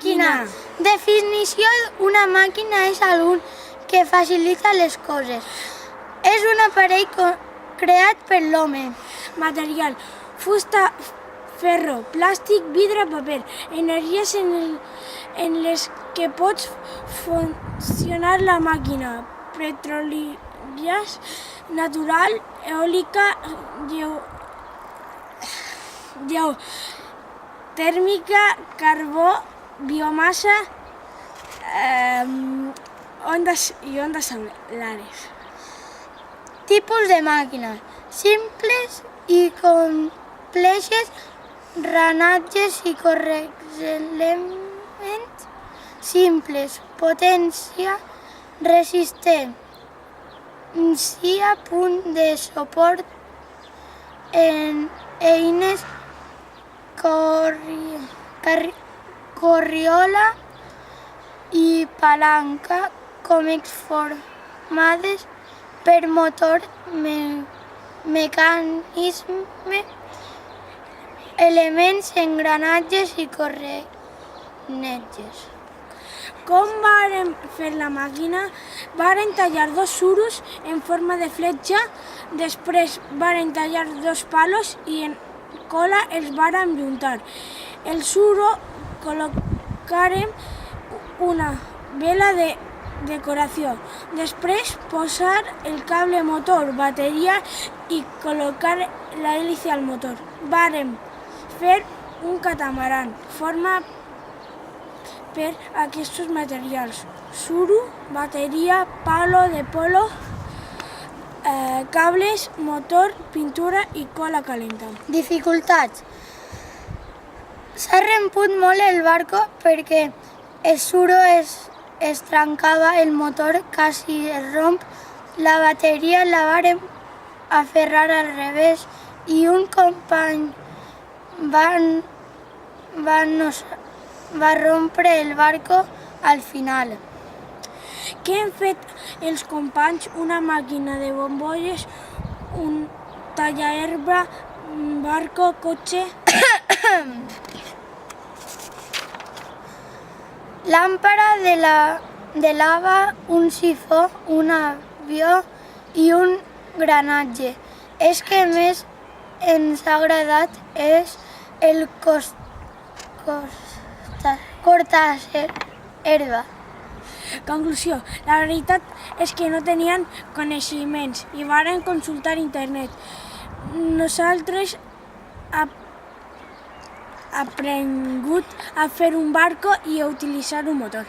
màquina. Definició: una màquina és algú que facilita les coses. És un aparell creat per l'home. Material: fusta, ferro, plàstic, vidre, paper. Energies en les que pots funcionar la màquina: petrolies, natural, eòlica, geotèrmica, carbó, biomassa, ondas solares. Tipus de màquines: simples i complexes, drenatges i correglements. Simples: potència, resistència, punt de suport, eines, corriola i palanca, còmics formades per motor, mecanisme, elements, engranatges i corretges. Com varen fer la màquina? Varen tallar 2 suros en forma de fletxa, després varen tallar 2 palos i en cola els varen juntar. El suro col·locaren una vela de decoració. Després posar el cable motor, bateria i col·locar l'hèlice al motor. Varen fer un catamaran, format per aquests materials: suro, bateria, palo de polo, cables, motor, pintura i cola calenta. Dificultats: s'ha romput molt el barco perquè el suro es trencava, el motor quasi es romp, la bateria la varen aferrar al revés i un company va rompre el barco al final. Què han fet els companys? Una màquina de bombolles, un tallaherba, barco, cotxe... Làmpara de lava, un sifó, un avió i un granatge. El que més ens ha agradat és el cortaherba. Conclusió: la veritat és que no tenien coneixements i varen consultar internet. Nosaltres aprengut a fer un barco i a utilitzar un motor.